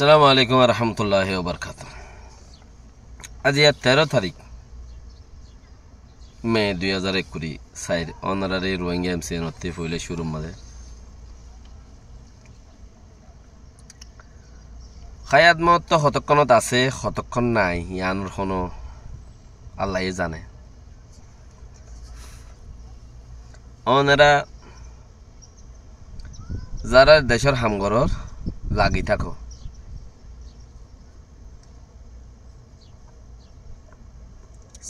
আসসালামু আলাইকুম ওয়া রাহমাতুল্লাহি ওয়া বারাকাতুহু। আজ 13 তারিখ মে 2021 সাইর অনারারি রোহিঙ্গা এমসি নতি ফইলে শুরু মাদে খায়াত মত তো হতক্ষণত আছে হতক্ষণ নাই ইয়ানোর কোনো আল্লাহই জানে। অনারা যারা দেশের হামগরর লাগি থাকো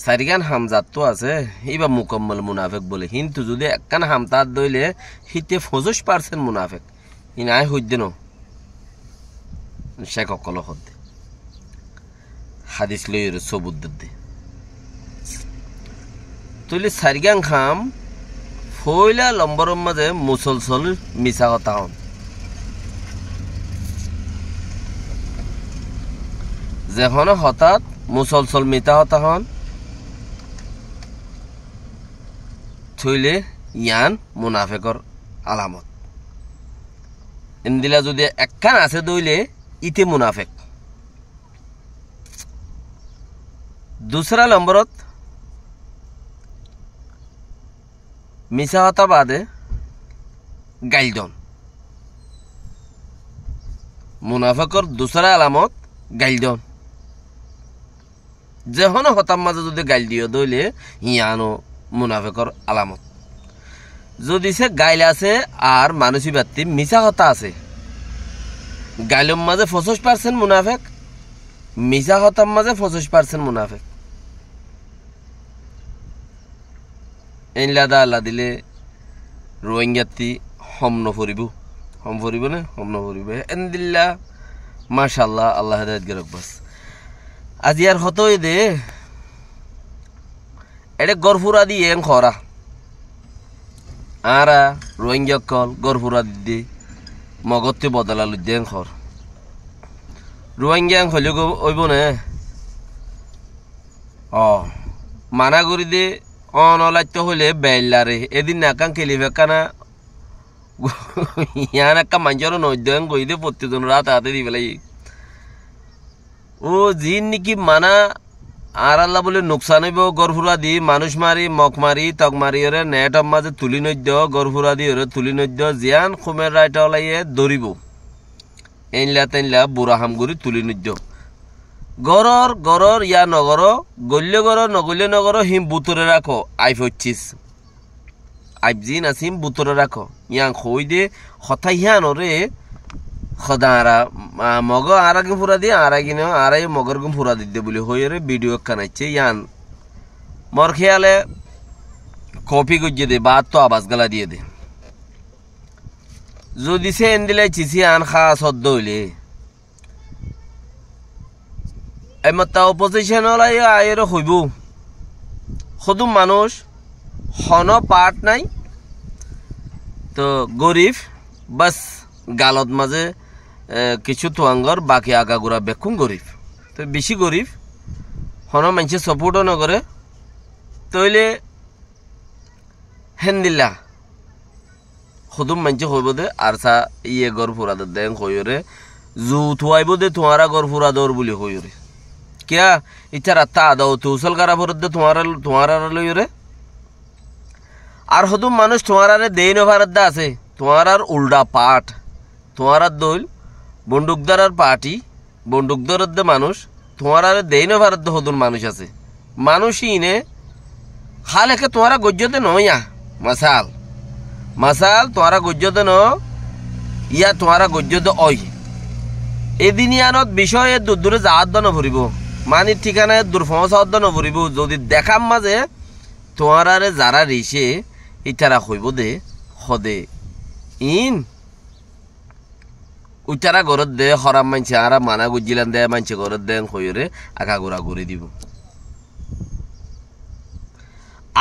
সারিগান হামজাত তো আছে ইবা মুকম্মল মুনাফেক বলে, কিন্তু যদি একখান হামতাত দইলে হিতে 50% মুনাফেক ইনাই হইতে ন শেখ অকল হতে হাদিস লইর সবুত দে তুইলে সারিগান খাম ফইলা লম্বরম মাঝে মুসলসল মিছা কথা হন। যখন হঠাৎ মুসলসল মিথ্যা কথা হন থইলে ইয়ান মুনাফেকর আলামত। ইন্দিলা যদি একখান আছে দইলে ইতে মুনাফেক। দুসরা নম্বরত মিছা কথা বাদে গাইলদন। মুনাফেকর দুসরা আলামত গাইলদন। যখন হতাম মাঝে যদি গাইল দিও দইলে ইয়ানো মুনাফেকর আলামত। যদি সে গাইল আছে আর মানুষই ব্যক্তি মিছা কথা আছে, গাইলম মাঝে 50% মুনাফেক, মিছা হতাম মাঝে 50% মুনাফেক। এনলাদা আল্লাহ দিলে রোহিঙ্গাতি হম নফরিব না হম নফরিব এনদিল্লা মাশাআল্লাহ আল্লাহ হেদায়েত গরক বাস। আজি আর হতই দে এটা গরফুরা দিয়ে খরা আরা রোহিঙ্গা কল গরফুরা দিদি মগতে বদলা লুদ্দেন খর রোহিঙ্গা হইলে ওইব নে মানা করি দে অনলাইত হইলে বেল্লারে এদিন নাকান খেলি ফেকানা ইয়ান একটা মানুষের নৈদ্যান গই দে প্রত্যেকজন রাত হাতে দি পেলাই ও জিন নাকি মানা আর আল্লাহ বলে নোকসান হইব গরফুরা দি মানুষ মারি মক মারি তক মারি ওরে নেট মাঝে তুলি নদ্য গরফুরা দি ওরে তুলি নদ্য জিয়ান খুমের রাইট ওলাইয়ে দৌড়িব এনলা তেনলা বুড়া হামগুড়ি তুলি নদ্য গরর গরর ইয়া নগর গল্য গর নগল্য নগর হিম বুতরে রাখো আইফ হচ্ছিস আইফ জিন আসিম বুতরে রাখো ইয়াং খই দে হতা হিয়ান ওরে খদারা মগ আরাগে ফুরা দিয়ে আরাগিনে আরাই মগর গুম ফুরা দিতে বলে হইরে ভিডিও কানাইছে ইয়ান মর খেয়ালে কপি গুজে দে বাদ তো আবাস গালা দিয়ে দে যদি সে এন্দিলে চিসি আন খা সদ্য হইলে এমতা অপোজিশন হলাই আয়ের হইব সদুম মানুষ হন পাট নাই তো গরিব বাস গালত মাঝে কিছু তোয়াঙ্গর বাকি আগাগুড়া বেকুম গরিব তো বেশি গরিব হন মানুষের সাপোর্টও নকরে তইলে হেন্দিল্লা সদুম মানুষে হইব দে আর চা ইয়ে গড় ফুরা দেন হইরে জু থুয়াইব দে তোমারা গড় ফুরা দৌর বলি হইরে কিয়া ইচ্ছা রাত্তা আদাও তুসল গারা ভরত দে তোমারা লইরে আর সদুম মানুষ তোমারে দেই নভারত দা আছে তোমার উল্টা পাঠ তোমার দইল বন্দুকদার পার্টি বন্দুকদার দে মানুষ তোমার দেই না ভারত হদুন মানুষ আছে মানুষই ইনে খালেকে তোমারা গজ্জতে নইয়া মাসাল মাসাল তোমারা গজ্জতে ন ইয়া তোমারা গজ্জতে ওই এদিনিয়ানত বিষয়ে দূর দূরে যাওয়ার নভরিব মানির ঠিকানায় দূর পৌঁছাওয়ার নভরিব যদি দেখাম মাঝে তোমারে যারা রিসে ইতারা হইব দে হদে ইন উচারা গরত দে হরাম মানছে আর মানা গুজিলান দে মানছে গরত দেন হইরে আগা গোড়া করে দিব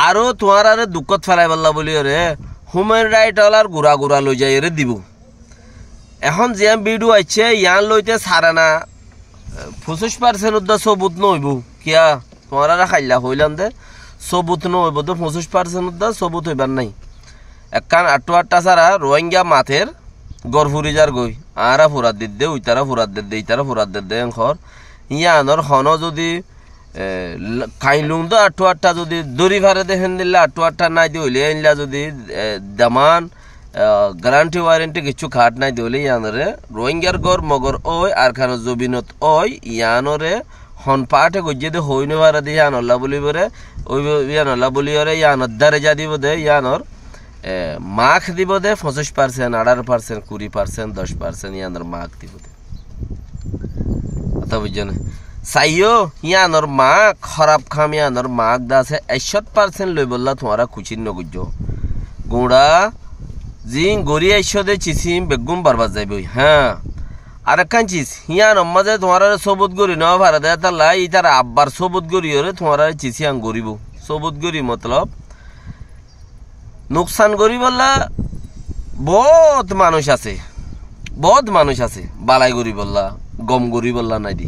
আরো তোমার আরে দুঃখত ফেলাই পাল্লা বলি রে হিউম্যান রাইট ওলার গুড়া গুড়া লই যাই রে দিব এখন যে ভিডিও আছে ইয়ান লইতে সারা না 25% উদ্দা সবুত নইব কিয়া তোমার আর খাইলা হইলাম দে সবুত নইব তো 25% উদ্দা সবুত হইবার নাই একখান আটটা সারা রোহিঙ্গা মাথের গড় ফুরি যার গই আরা ফুরাত দিতে উইতারা ফুরাত দিতে ইতারা ফুরাত দিতে খর ইয়ানর হন যদি খাইলুং তো আটু আটটা যদি দড়ি ভারে দেখেন দিলে আটু আটটা নাই দিলে ইনলা যদি দামান গ্যারান্টি ওয়ারেন্টি কিছু খাট নাই দিলে ইয়ানরে রোহিঙ্গার গড় মগর ওই আর খান জবিনত ওই ইয়ানরে হন পাঠে গজ্জে দে হই নে ভারে দিয়ে ইয়ানল্লা বলি বরে ওই ইয়ানল্লা বলি ওরে ইয়ানর দারে যা দিব দে ইয়ানর মাখ দিব দে 25%, 18%, 20%, 10% ইয়ানর মাখ দিব দে কথা বুঝছেন চাইও ইয়ানর মাখ খারাপ খাম ইয়ানর মাখ দাসে 61% লই বললা তোমারা খুশি নগুজ গোড়া জিং গড়ি 100 দে চিসিম বেগুম বারবার যাইবই হ্যাঁ আর একখান চিজ ইয়ান মাঝে তোমার সবুত গড়ি নেওয়া ভাড়া দেয় তাহলে ইতার আব্বার সবুত গড়ি হরে তোমার চিসি আং গড়িব সবুত গড়ি মতলব নুকসান গড়ি বললা বহুত মানুষ আছে বালাই গড়ি বললা গম গড়ি বললা নাই দি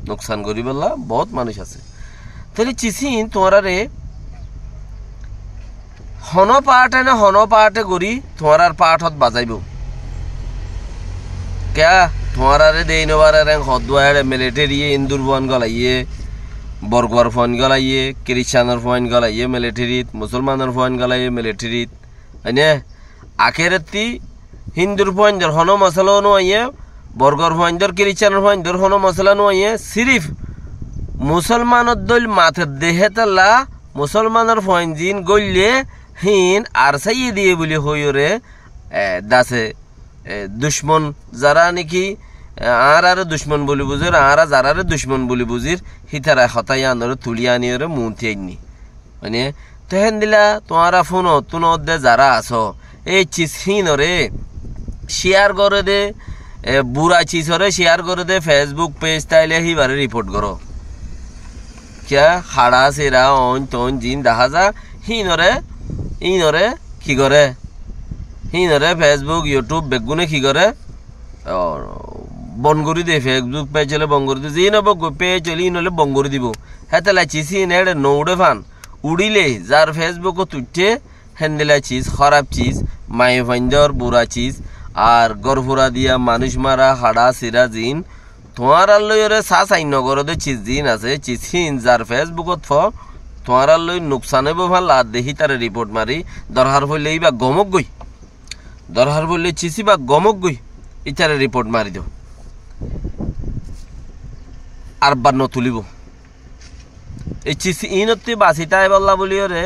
নুকসান গড়ি বললা বহুত মানুষ আছে তাহলে চিসিন তোমার হন পাটে গড়ি তোমার পাঠত বাজাইব क्या तुम्हारा देन रैंक हदुआर मिलिटारी इंदुर फोन गलाइए बरगुआर फोन गलाइए क्रिश्चियानर फोन गलाइए मिलिटारी मुसलमानर फोन गलाइए मिलिटारी है आखेरती हिंदुर फोन दर हनो मसला नुआइए बरगुआर फोन दर क्रिश्चियानर फोन दर हनो मसला नुआइए सिर्फ मुसलमानर दल माथे देहे तला मुसलमानर फोन जिन गल्ले हिन आर साइए दिए बोली होयो रे दासे दुश्मन যারা নাকি আর দুশ্মন বলি বুঝির আর যারারে দুশ্মন বলি বুঝির হিতারা হতাই আনরে তুলি আনিরে মুন্তি আইনি মানে তেহেন দিলা তোমারা ফোন তুন দে যারা আছো এই চিসিনরে শেয়ার করে দে বুড়া চিসরে শেয়ার করে দে ফেসবুক পেজ তাইলে হিবারে রিপোর্ট করো क्या হাড়া সেরা অন তন জিন দেখা যা ইনরে কি করে হিনরে ফেসবুক ইউটিউব বেগুনে কি করে বন করে দে ফেসবুক পেজ চলে বন করে দে যে নব পেজ চলি নলে বন করে দিব হেতলা চিসি নেড়ে নৌড়ে ফান উড়িলে যার ফেসবুক তুইতে হ্যান্ডেলা চিজ খারাপ চিজ মাই ফাইন্দর বুড়া চিজ আর গরফুরা দিয়া মানুষ মারা হাড়া সিরা জিন তোমার লইরে সাসাই নগর দে চিজ জিন আছে চিসিন যার ফেসবুকত ফ তোমার লই নুকসান হইব ভাল লাদ দেখি তারে রিপোর্ট মারি দরহার হইলে বা গমক গই দরহার বললে চিসি বা গমক গই ইটারে রিপোর্ট মারি দাও আর বার নতুলিব এই চিসি ইনতে বাসিতাই বললা বলিওরে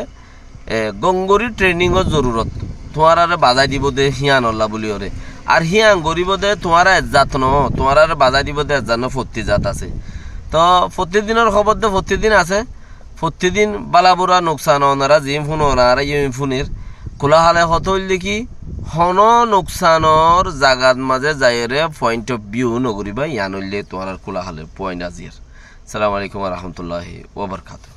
গঙ্গরি ট্রেনিং এর জরুরত তোমার আর বাজাই দিব দে হিয়ান অল্লা বলিওরে আর হিয়ান গরিব দে তোমার জাত ন তোমার আর বাজাই দিব দে জানো 40 জাত আছে তো প্রতিদিনের খবর দে প্রতিদিন আছে প্রতিদিন বালাবুরা নুকসান ওনারা জিম ফোন ওনারা ইম ফোনের খোলা হালে কত হইল দেখি হন নুকসানর জাগাত মাঝে যাইরে পয়েন্ট অফ ভিউ নগরিবা ইয়ান হইলে তোমার খোলা হালে পয়েন্ট আজির। আসসালামু আলাইকুম ওয়া রাহমাতুল্লাহি ওয়া বারাকাতুহু।